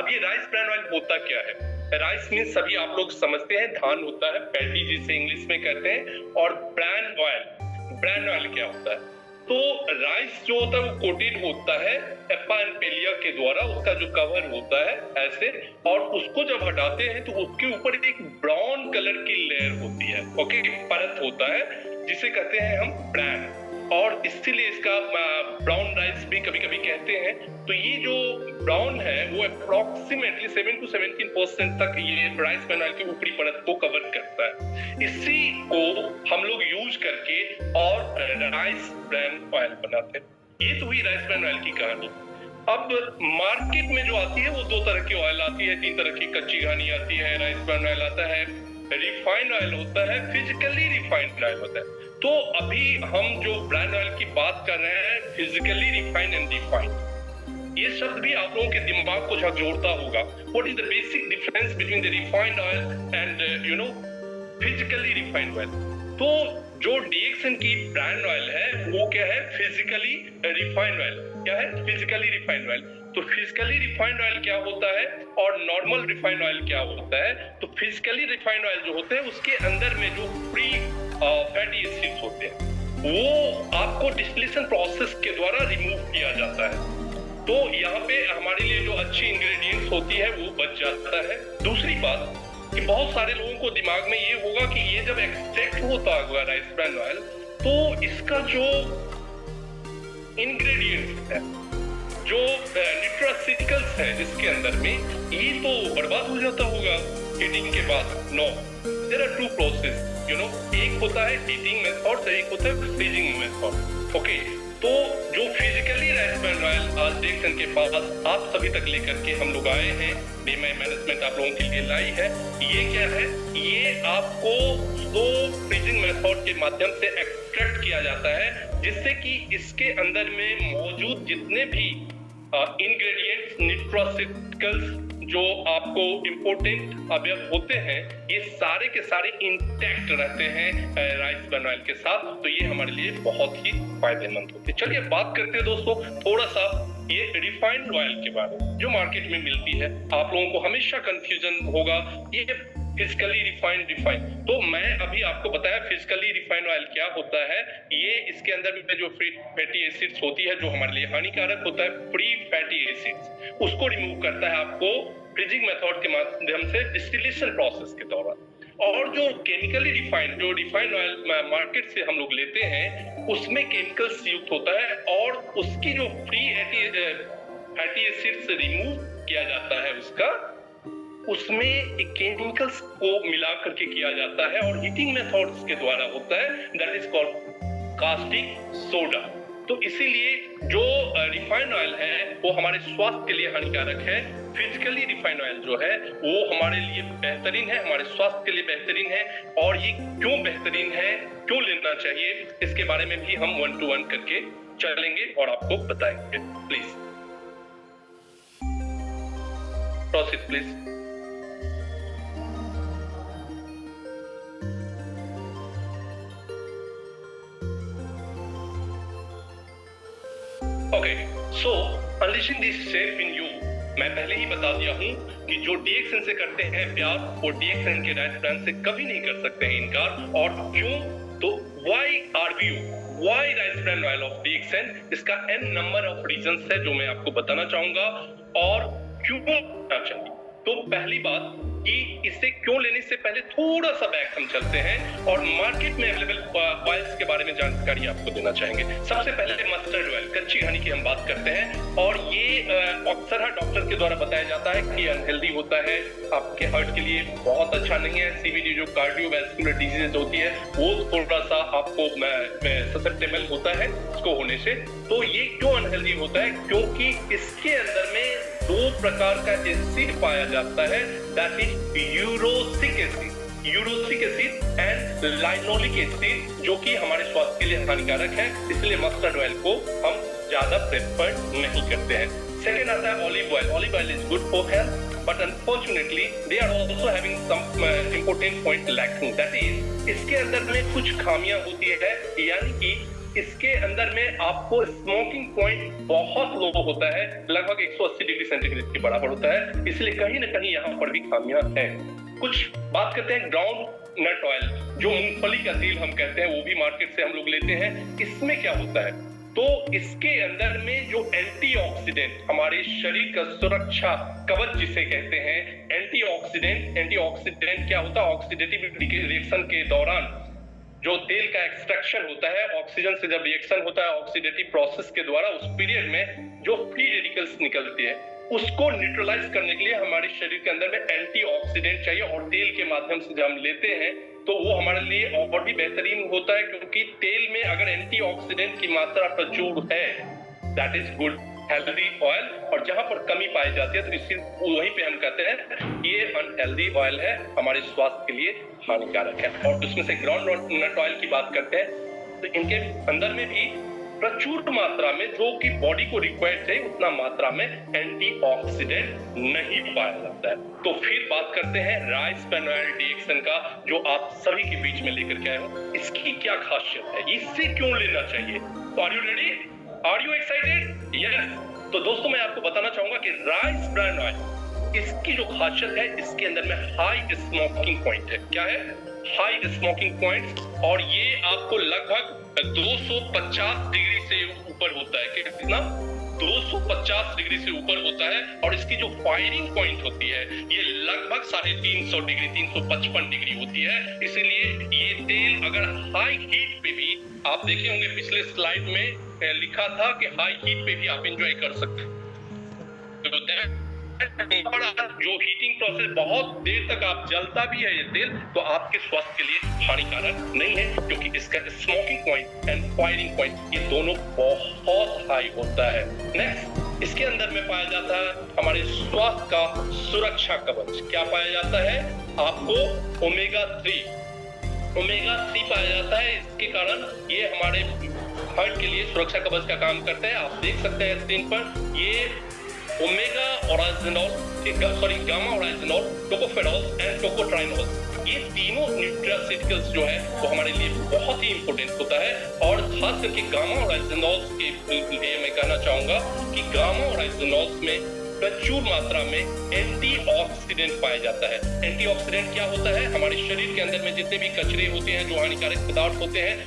अब ये rice bran oil होता क्या है? राइस मीन सभी आप लोग समझते हैं धान होता है, पैडी जिसे इंग्लिश में कहते हैं, और ब्रान ऑयल क्या होता है? तो राइस जो होता है वो कोटेड होता है एपानपेलिया के द्वारा, उसका जो कवर होता है ऐसे, और उसको जब हटाते हैं तो उसके ऊपर एक ब्राउन कलर की लेयर होती है, ओके, परत होता है जिसे कहते हैं हम ब्रान, और इसीलिए इसका ब्राउन राइस भी कभी कभी कहते हैं। तो ये जो ब्राउन है वो अप्रोक्सीमेटली 7 to 17% तक ये राइस ब्रान ऑयल की ऊपरी परत को कवर करता है। इसी को हम लोग यूज करके और राइस ब्रान ऑयल बनाते हैं। ये तो हुई राइस ब्रान ऑयल की कहानी। अब मार्केट में जो आती है वो दो तरह की ऑयल आती है, तीन तरह की कच्ची घानी आती है, राइस ब्रान ऑयल आता है, रिफाइंड ऑयल होता है, फिजिकली रिफाइंड ऑयल होता है। तो अभी हम जो ब्रान ऑयल की बात कर रहे हैं, फिजिकली रिफाइंड एंड रिफाइंड, ये शब्द भी आप लोगों के दिमाग को झकझोरता होगा। What is the basic difference between the refined oil and physically refined oil? तो जो डीएक्सएन की ब्रांड ऑयल है वो क्या है? Physically refined oil. क्या है? Physically refined oil. तो फिजिकली रिफाइंड ऑयल क्या होता है और नॉर्मल रिफाइंड ऑयल क्या होता है? तो फिजिकली रिफाइंड ऑयल जो होते हैं उसके अंदर में जो फ्री फैटी एसिड्स होते हैं वो आपको डिस्टिलेशन प्रोसेस के द्वारा रिमूव किया जाता है। तो यहाँ पे हमारे लिए जो अच्छी इंग्रेडिएंट्स होती है वो बच जाता है। दूसरी बात कि बहुत सारे लोगों को दिमाग में ये होगा कि ये जब एक्सट्रैक्ट होता होगा राइस ब्रान ऑयल, तो इसका जो इंग्रेडिएंट्स है, जो न्यूट्रास्यूटिकल्स है इसके अंदर में, ये तो बर्बाद हो जाता होगा हीटिंग के बाद। No, there are two process, एक होता है हीटिंग मेथड, एक होता है फ्रीजिंग मेथड। ओके, तो जो फिजिकली राइस ब्रान ऑयल आज डीएक्सएन के पास आप सभी तक लेकर के हम लोग आए हैं, बीएमआई मैनेजमेंट आप लोगों के लिए लाई है, ये क्या है? ये आपको दो फ्रीजिंग मेथड के माध्यम से एक्सट्रैक्ट किया जाता है, जिससे कि इसके अंदर में मौजूद जितने भी इंग्रेडिएंट्स, न्यूट्रास्यूटिकल्स जो आपको इम्पोर्टेंट अवयव होते हैं, ये सारे के सारे इंटैक्ट रहते हैं राइस ब्रान ऑयल के साथ। तो ये हमारे लिए बहुत ही फायदेमंद होते हैं। चलिए बात करते हैं दोस्तों थोड़ा सा ये रिफाइंड ऑयल के बारे में जो मार्केट में मिलती है। आप लोगों को हमेशा कंफ्यूजन होगा ये फिजिकली रिफाइंड। तो मैं अभी आपको बताया फिजिकली रिफाइंड ऑयल क्या होता है। ये इसके अंदर में जो फ्री फैटी एसिड्स होती है जो हमारे लिए हानिकारक होता है, फ्री फैटी एसिड्स, उसको रिमूव करता है आपको फ्रीजिंग मेथड के माध्यम से डिस्टिलेशन प्रोसेस के दौरान। और जो केमिकली रिफाइंड, जो रिफाइंड ऑयल मार्केट से हम लोग लेते हैं, उसमें केमिकल्स युक्त होता है और उसकी जो फ्री फैटी एसिड्स रिमूव किया जाता है उसमें केमिकल्स को मिला करके किया जाता है और हीटिंग मेथड्स के द्वारा होता है, that is called caustic soda. तो इसीलिए जो रिफाइंड ऑयल है वो हमारे स्वास्थ्य के लिए हानिकारक है। फिजिकली रिफाइंड ऑयल जो है वो हमारे लिए बेहतरीन है, हमारे स्वास्थ्य के लिए बेहतरीन है। और ये क्यों बेहतरीन है, क्यों लेना चाहिए, इसके बारे में भी हम 1 to 1 करके चलेंगे और आपको बताएंगे। Please proceed please. Okay, so unleashing this safe in you, मैं पहले ही बता दिया हूं कि जो डीएक्सएन से करते हैं प्यार, वो डीएक्सएन के राइस ब्रांड से कभी नहीं कर सकते हैं इनकार। और क्यों? तो why RBO, why rice bran oil of DXN, इसका n नंबर ऑफ रीजंस है जो मैं आपको बताना चाहूंगा और क्यों लेना चाहिए। तो पहली बात कि इसे क्यों लेने से पहले थोड़ा सा बैक हम चलते हैं और मार्केट में अवेलेबल ऑयल्स के बारे में जानकारी आपको देना चाहेंगे। सबसे पहले मस्टर्ड ऑयल, कच्ची घानी की हम बात करते हैं, और ये अक्सर डॉक्टर के द्वारा बताया जाता है कि अनहेल्दी होता है, आपके हार्ट के लिए बहुत अच्छा नहीं है। सीवीडी जो कार्डियोवैस्कुलर डिजीज होती है वो थोड़ा सा आपको ससेप्टेबल होता है इसको होने से। तो ये क्यों अनहेल्दी होता है? क्योंकि इसके अंदर में दो प्रकार का एसिड पाया जाता है, that is erucic acid and linoleic acid, जो कि हमारे स्वास्थ्य के लिए हानिकारक है। इसलिए मस्टर्ड ऑयल को हम ज्यादा प्रेफर नहीं करते हैं। सेकेंड आता है olive oil. Olive oil is good for health, but unfortunately they are also having some important point lacking, that is इसके अंदर में कुछ खामियां होती है, यानी कि इसके अंदर में आपको स्मोकिंग पॉइंट बहुत लो होता है, लगभग 180 डिग्री सेंटीग्रेड के बराबर होता है, इसलिए कहीं ना कहीं यहाँ पर भी खामियां हैं। कुछ बात करते हैं ग्राउंड नट ऑयल, जो मूंगफली का तेल हम कहते हैं, वो भी मार्केट से हम लोग लेते हैं। इसमें क्या होता है, तो इसके अंदर में जो एंटीऑक्सीडेंट, हमारे शरीर का सुरक्षा कवच जिसे कहते हैं, एंटीऑक्सीडेंट क्या होता है, ऑक्सीडेटिव रिएक्शन के दौरान जो तेल का एक्सट्रैक्शन होता है, ऑक्सीजन से जब रिएक्शन होता है ऑक्सीडेटिव प्रोसेस के द्वारा, उस पीरियड में जो फ्री रेडिकल्स निकलते हैं उसको न्यूट्रलाइज करने के लिए हमारे शरीर के अंदर में एंटीऑक्सीडेंट चाहिए, और तेल के माध्यम से जब हम लेते हैं तो वो हमारे लिए और भी बेहतरीन होता है, क्योंकि तेल में अगर एंटीऑक्सीडेंट की मात्रा प्रचुर है, that is good healthy oil, और जहां पर कमी पाई जाती है तो इसी वहीं पे हम कहते हैं ये अनहेल्दी ऑयल है, हमारे स्वास्थ्य के लिए हानिकारक है। और उसमें से ग्राउंड नट ऑयल की बात करते हैं तो इनके अंदर में भी प्रचुर मात्रा में, जो कि बॉडी को रिक्वायर्ड चाहिए उतना मात्रा में एंटीऑक्सीडेंट नहीं पाया जाता है। तो फिर बात करते हैं राइस ब्रान ऑयल डीएक्सन का, जो आप सभी के बीच में लेकर के आए हो। इसकी क्या खासियत है, इससे क्यों लेना चाहिए? तो are you ready, are you excited? Yes. तो दोस्तों मैं आपको बताना चाहूंगा कि राइस ब्रान ऑयल, इसकी जो खासियत है, इसके अंदर में हाई स्मोकिंग पॉइंट है। क्या है? हाई स्मोकिंग पॉइंट, और ये आपको लगभग 250 डिग्री से ऊपर होता है। कितना? 250 डिग्री से ऊपर होता है, और इसकी जो फायरिंग पॉइंट होती है ये लगभग 350 डिग्री, 355 डिग्री होती है। इसीलिए ये तेल अगर हाई हीट पे भी, आप देखे होंगे पिछले स्लाइड में लिखा था कि हाई हीट पे भी आप एंजॉय कर सकते हैं। जो हीटिंग प्रोसेस बहुत देर तक आप जलता भी है ये तेल, तो आपके स्वास्थ्य के लिए हानिकारक नहीं है, क्योंकि इसका smoking point and firing point ये दोनों बहुत हाई होता है। नेक्स्ट, इसके अंदर में पाया जाता है हमारे स्वास्थ्य का सुरक्षा कवच। क्या पाया जाता है? आपको ओमेगा 3 पाया जाता है। इसके कारण ये हमारे हार्ट के लिए सुरक्षा कवच का काम करता है। आप देख सकते हैं स्क्रीन पर, ये ओमेगा ओराइजिनोल, गामा ओराइजिनोल, टोकोफेरॉल एंड टोकोट्राइनोल, ये तीनों न्यूट्रास्यूटिकल्स जो है वो हमारे लिए बहुत ही इंपॉर्टेंट होता है। और खास करके गामा ओराइजिनोल के लिए मैं कहना चाहूंगा कि गामा ओराइजिनोल में प्रचुर मात्रा में एंटीऑक्सीडेंट पाया जाता है। एंटीऑक्सीडेंट क्या होता है? हमारे शरीर के अंदर में जितने भी कचरे होते हैं, जो हानिकारक पदार्थ होते हैं,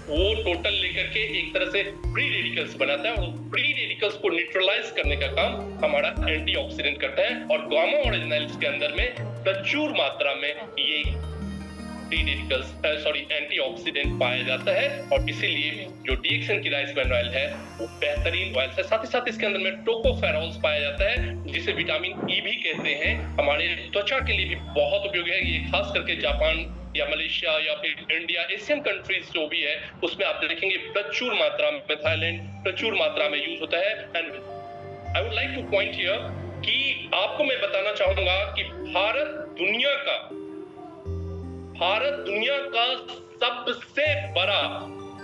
वो टोटल लेकर के एक तरह से फ्री रेडिकल्स बनाता है, और फ्री रेडिकल्स को न्यूट्रलाइज करने का काम हमारा एंटीऑक्सीडेंट करता है। और गामा ओरिजिनल्स के अंदर में प्रचुर मात्रा में ये फ्री रेडिकल्स एंटीऑक्सीडेंट पाया जाता है, और इसीलिए जो डीएक्सन की राइस ब्रान ऑयल है वो बेहतरीन ऑयल है। साथ ही साथ इसके अंदर में टोकोफेरॉल्स पाया जाता है, जिसे विटामिन ई भी कहते हैं, हमारे त्वचा के लिए भी बहुत उपयोगी है। ये खास करके जापान या मलेशिया या फिर इंडिया, एशियन कंट्रीज जो भी है, उसमें आप देखेंगे प्रचुर मात्रा में, थाईलैंड प्रचुर मात्रा में यूज होता है। And I would like two point here कि आपको मैं बताना चाहूंगा कि भारत दुनिया का सबसे बड़ा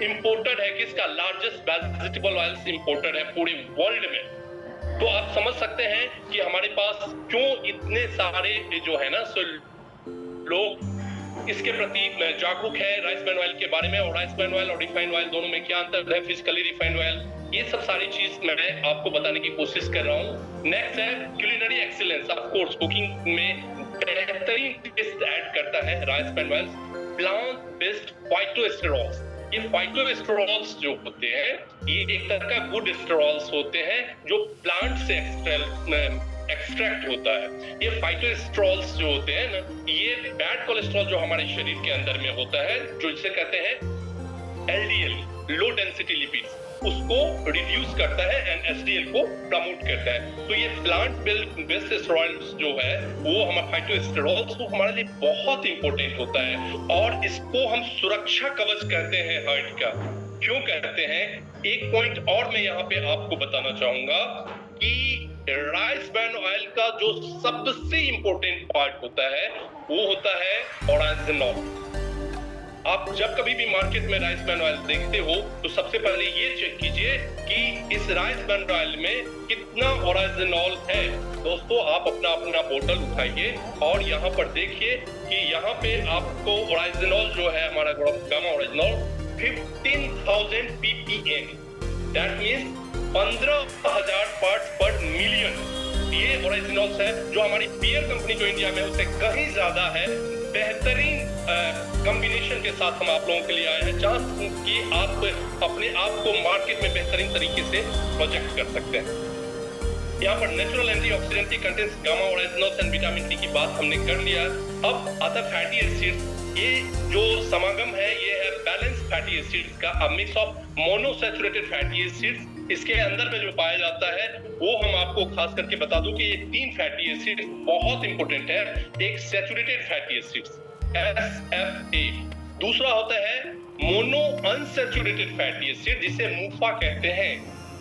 इंपोर्टर है। किसका? लार्जेस्ट वेजिटेबल ऑयल्स इंपोर्टर है पूरे वर्ल्ड में। तो आप समझ सकते हैं कि हमारे पास क्यों इतने सारे जो है ना लोग इसके प्रति जागरूक है राइस ब्रान ऑयल के बारे में। और राइस ब्रान ऑयल और रिफाइंड ऑयल दोनों में क्या अंतर है, फिजिकली रिफाइंड ऑयल, ये सब सारी चीज मैं आपको बताने की कोशिश कर रहा हूँ। नेक्स्ट है culinary excellence. Of course cooking में बेहतरीन टेस्ट ऐड करता है rice bran oil. Plant based phytosterols, ये फाइटोस्टेरॉल्स जो होते हैं ये एक तरह का गुड स्टेरॉल्स होते हैं जो प्लांट से एक्सट्रैक्ट होता है। ये फाइटोस्टेरॉल्स जो होते हैं ना, ये बैड कोलेस्ट्रॉल जो हमारे शरीर के अंदर में होता है, जो जिसे कहते हैं एलडीएल, लो डेंसिटी लिपिड्स, उसको रिड्यूस करता है एंड एचडीएल को प्रमोट करता है। तो ये प्लांट बेस्ड स्टेरॉइड्स जो है वो हमारे फाइटोस्टेरॉल्स, वो हमारे लिए बहुत इंपॉर्टेंट होता है, और इसको हम सुरक्षा कवच कहते हैं हार्ट का। क्यों कहते हैं? एक पॉइंट और मैं यहाँ पे आपको बताना चाहूंगा कि राइस ब्रान ऑयल का जो सबसे इंपॉर्टेंट पार्ट होता है वो होता है ओराइजिनोल। आप जब कभी भी मार्केट में राइस ब्रान ऑयल देखते हो तो सबसे पहले ये चेक कीजिए कि इस राइस ब्रान ऑयल में कितना ओराइजिनोल है। दोस्तों आप अपना बोतल उठाइए और यहाँ पर देखिए कि यहाँ पे आपको ओराइजिनोल जो है हमारा gamma oryzanol 15,000 ppm, that means 15,000 parts per million. ये ओरिजिनल्स है जो हमारी बियर कंपनी जो इंडिया में उससे कहीं ज्यादा है। बेहतरीन कॉम्बिनेशन के साथ हम आप लोगों के लिए आए हैं जहां कि आप अपने आप को मार्केट में बेहतरीन तरीके से प्रोजेक्ट कर सकते हैं। यहाँ पर नेचुरल एंटीऑक्सीडेंट की contents gamma originals and vitamin D की बात हमने कर लिया। अब आता फैटी एसिड्स। ये जो समागम है ये है बैलेंस फैटी एसिड्स का, a mix of monounsaturated fatty acids. इसके अंदर में जो पाया जाता है वो हम आपको खास करके बता दूं कि ये 3 फैटी एसिड्स बहुत इंपॉर्टेंट है। एक सैचुरेटेड फैटी एसिड्स SFA, दूसरा होता है मोनो अनसैचुरेटेड फैटी एसिड जिसे मूफा कहते हैं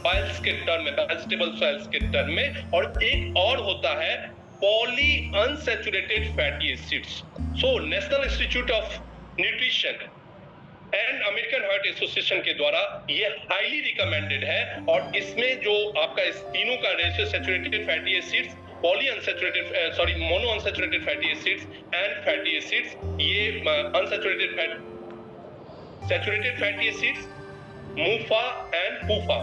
ऑयल्स के टर्म में, वेजिटेबल ऑयल्स के टर्म में, और एक और होता है poly unsaturated fatty acids. So national institute of nutrition and American heart association के द्वारा ये हाईली रिकमेंडेड है। और इसमें जो आपका इस तीनों का ratio saturated fatty acids, poly unsaturated mono unsaturated fatty acids and fatty acids, ये unsaturated fat, saturated fatty acids, MUFA and PUFA,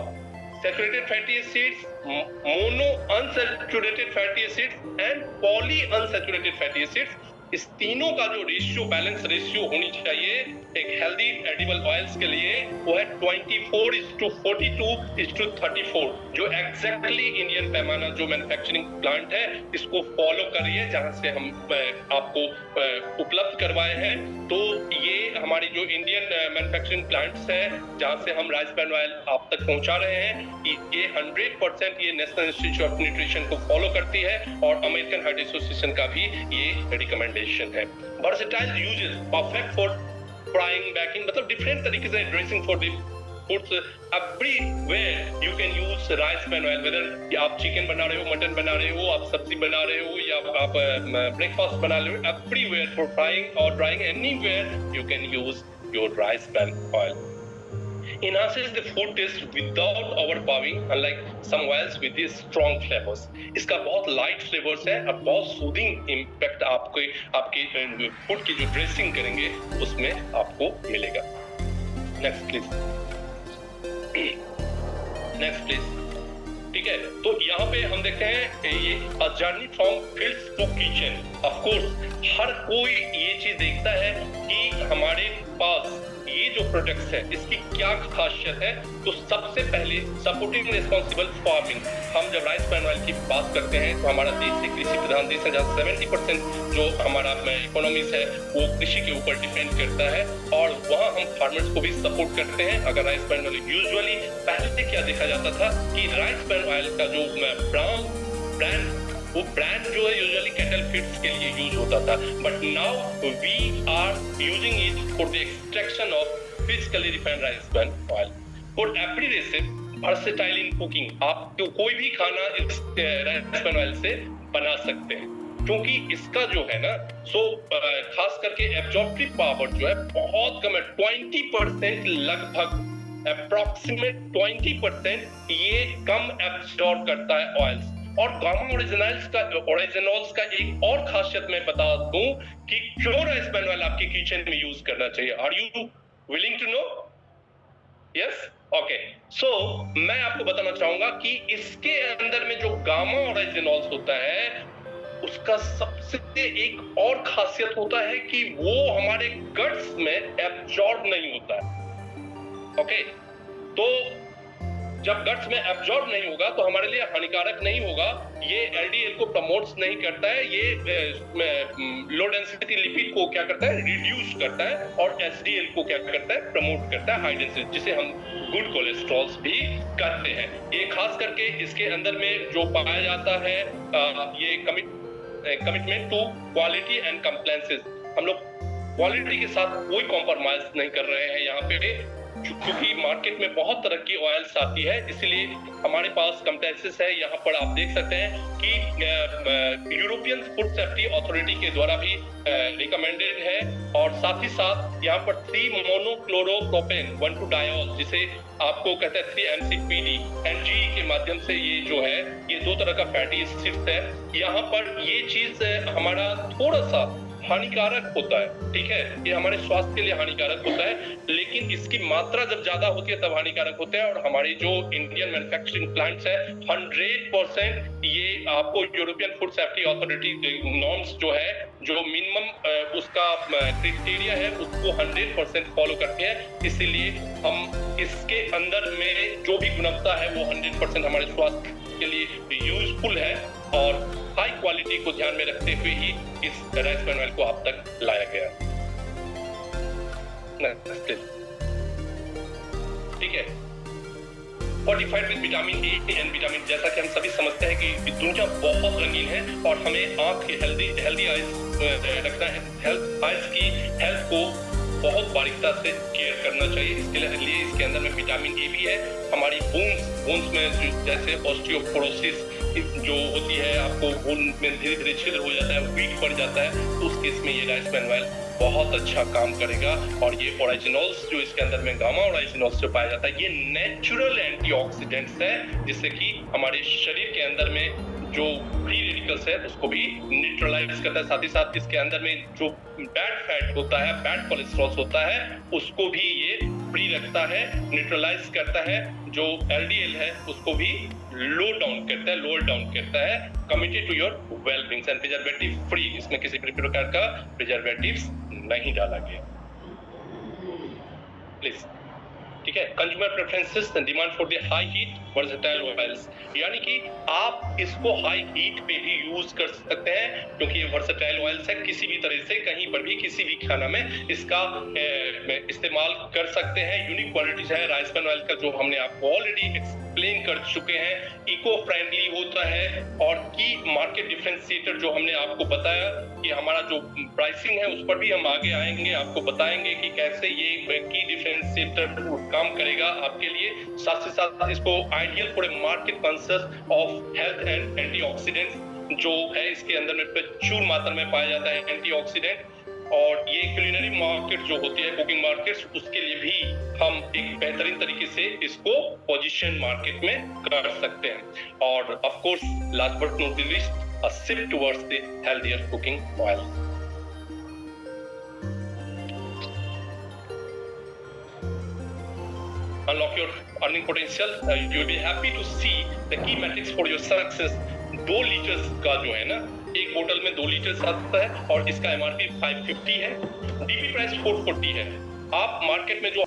saturated fatty acids, mono unsaturated fatty acids and poly unsaturated fatty acids. इस तीनों का जो ratio, balance ratio होनी चाहिए एक healthy edible oils के लिए, वो है 24:42:34, जो एग्जैक्टली इंडियन पैमाना जो मैन्युफैक्चरिंग प्लांट है इसको फॉलो करिए जहां से हम आपको उपलब्ध करवाए हैं। तो ये हमारी जो इंडियन मैन्युफैक्चरिंग प्लांट्स है जहां से हम राइस ब्रान ऑयल आप तक पहुंचा रहे हैं, ये 100% ये नेशनल इंस्टीट्यूट ऑफ न्यूट्रिशन को फॉलो करती है और अमेरिकन हार्ट एसोसिएशन का भी ये रिकमेंडेशन है। Versatile uses, perfect for frying, baking, मतलब डिफरेंट तरीके से dressing for the foods everywhere you can use rice bran oil. Whether आप चिकन बना रहे हो, मटन बना रहे हो, आप सब्जी बना रहे हो या आप ब्रेकफास्ट बना रहे हो, एवरीवेयर फॉर फ्राइंग और drawing, anywhere you can use your rice bran oil. Enhances the food taste without overpowering, unlike some oils with these strong flavors. इसका बहुत लाइट फ्लेवर्स है और बहुत सूदिंग इम्पैक्ट आपके फूड की जो ड्रेसिंग करेंगे उसमें आपको मिलेगा। Next please, next please. ठीक है, तो यहाँ पे हम देखते हैं ये a journey from fields to kitchen. Of course हर कोई ये चीज देखता है कि हमारे पास ये जो प्रोडक्ट्स है इसकी क्या खासियत है। तो सबसे पहले सपोर्टिंग रिस्पॉन्सिबल फार्मिंग। हम जब राइस ब्रान ऑयल की बात करते हैं तो हमारा देश एक कृषि प्रधान देश है जहाँ 70% जो हमारा इकोनॉमीज है वो कृषि के ऊपर डिपेंड करता है और वहाँ हम फार्मर्स को भी सपोर्ट करते हैं। अगर राइस ब्रान ऑयल यूजुअली पहले क्या देखा जाता था कि राइस ब्रान ऑयल का जो ब्रांड जो है यूजुअली कैटल फीड्स के लिए यूज होता था, but now we are using it for the extraction of physically refined rice bran oil for every recipe, versatile in cooking. आप कोई भी खाना इस राइस ब्रान ऑयल से बना सकते हैं क्योंकि इसका जो है ना खास करके एब्जॉर्प्टिव पावर जो है बहुत कम है, 20% लगभग अप्रॉक्सीमेट 20% ये कम एब्जॉर्ब करता है ऑयल्स। और गामा ओरिजिनल्स का एक और खासियत मैं बता दूं कि क्यों राइस ब्रान ऑयल आपके किचन में यूज करना चाहिए। Are you willing to know? Yes, okay. So मैं आपको बताना चाहूंगा कि इसके अंदर में जो गामा ओरिजिनल्स होता है उसका सबसे एक और खासियत होता है कि वो हमारे गट्स में एब्जॉर्ब नहीं होता है। ओके, तो जब गट्स में एब्जॉर्ब नहीं होगा तो हमारे लिए हानिकारक नहीं होगा। ये एलडीएल को प्रमोट्स नहीं करता है, ये लो डेंसिटी लिपिड को क्या करता है, रिड्यूस करता है, और एचडीएल को क्या करता है, प्रमोट करता है, हाई डेंसिटी, जिसे हम गुड कोलेस्ट्रॉल्स भी कहते हैं। ये खास करके इसके अंदर में जो पाया जाता है ये commitment to quality and compliances. हम लोग क्वालिटी के साथ कोई कॉम्प्रोमाइज नहीं कर रहे हैं यहाँ पे, क्योंकि मार्केट में बहुत तरह की ऑयल्स आती है, इसलिए हमारे पास कंप्लायंसेस है। यहाँ पर आप देख सकते हैं कि यूरोपियन फूड सेफ्टी अथॉरिटी के द्वारा भी रिकमेंडेड है, और साथ ही साथ यहाँ पर 3-मोनोक्लोरोप्रोपेन 1,2-डायोल जिसे आपको कहते हैं 3-MCPD NG के माध्यम से ये जो है ये 2 तरह का फैटी एसिड्स है। यहाँ पर ये चीज हमारा थोड़ा सा हानिकारक होता है, ठीक है, ये हमारे स्वास्थ्य के लिए हानिकारक होता है, लेकिन इसकी मात्रा जब ज्यादा होती है तब हानिकारक होता है। और हमारी जो इंडियन मैन्युफैक्चरिंग प्लांट्स है 100% ये आपको European food safety authority norms जो है, जो मिनिमम उसका क्राइटेरिया है, उसको 100% फॉलो करते हैं। इसीलिए हम इसके अंदर में जो भी गुणवत्ता है वो 100% हमारे स्वास्थ्य के लिए यूजफुल है और हाई क्वालिटी को ध्यान में रखते हुए ही इस राइस ब्रान ऑयल को आप तक लाया गया। ठीक है, fortified with vitamin A and vitamin, जैसा कि हम सभी समझते हैं कि दुनिया बहुत रंगीन है और हमें आंख की हेल्दी आइज रखना है, हेल्थ आइज की हेल्थ को बहुत बारीकता से केयर करना चाहिए। इसके लिए इसके अंदर में विटामिन ए भी है। हमारी बोन्स में जैसे ऑस्टियोपोरोसिस जो होती है, आपको बोन में धीरे धीरे छिद्र हो जाता है, वीक पड़ जाता है, तो उस केस में ये राइस ब्रान ऑयल बहुत अच्छा काम करेगा। और ये ओरिजिनल्स जो इसके अंदर में गामा ओरिजिनल्स जो पाया जाता है, ये नेचुरल एंटीऑक्सीडेंट्स है, जिससे कि हमारे शरीर के अंदर में जो फ्री रेडिकल्स है उसको भी न्यूट्रलाइज करता है। साथ ही साथ इसके अंदर में जो बैड फैट होता है, बैड कोलेस्ट्रॉल होता है, उसको भी ये फ्री रखता है, न्यूट्रलाइज करता है। जो एलडीएल है उसको भी लोअर डाउन करता है। Committed to your wellbeing and preservative free, इसमें किसी भी प्रकार का प्रिजर्वेटिव्स नहीं डाला गया। प्लीज, ठीक है। Consumer preferences and demand for the high heat versatile oils, यानी कि आप इसको हाई हीट पे भी यूज कर सकते हैं, क्योंकि ये वर्सेटाइल ऑयल्स है, किसी भी तरह से कहीं पर भी किसी भी खाना में इसका इस्तेमाल कर सकते हैं। यूनिक क्वालिटीज है राइस ब्रान ऑयल का, जो हमने आपको ऑलरेडी एक्सप्लेन कर चुके हैं। इको फ्रेंडली होता है और की मार्केट डिफरेंशिएटर जो हमने आपको बताया कि हमारा जो प्राइसिंग है उस पर भी हम आगे आएंगे, आपको बताएंगे कि कैसे ये की डिफरेंशिएटर काम करेगा आपके लिए। साथ ही साथ इसको ideal for a market conscious of health and antioxidant जो है, इसके अंदर में प्रचुर मात्रा में पाया जाता है एंटीऑक्सीडेंट। और ये क्यूलिनरी मार्केट जो होती है, कुकिंग मार्केट्स, उसके लिए भी हम एक बेहतरीन तरीके से इसको पोजीशन मार्केट में कर सकते हैं। और of course last but not the least, a shift towards the healthier cooking oil. Unlock your earning potential. You will be happy to see the key metrics for your success. 2 litres का जो है ना, एक बोतल में 2 litre आता है और इसका एमआरपी 550 है, डीपी प्राइस 440 है। आप मार्केट में जो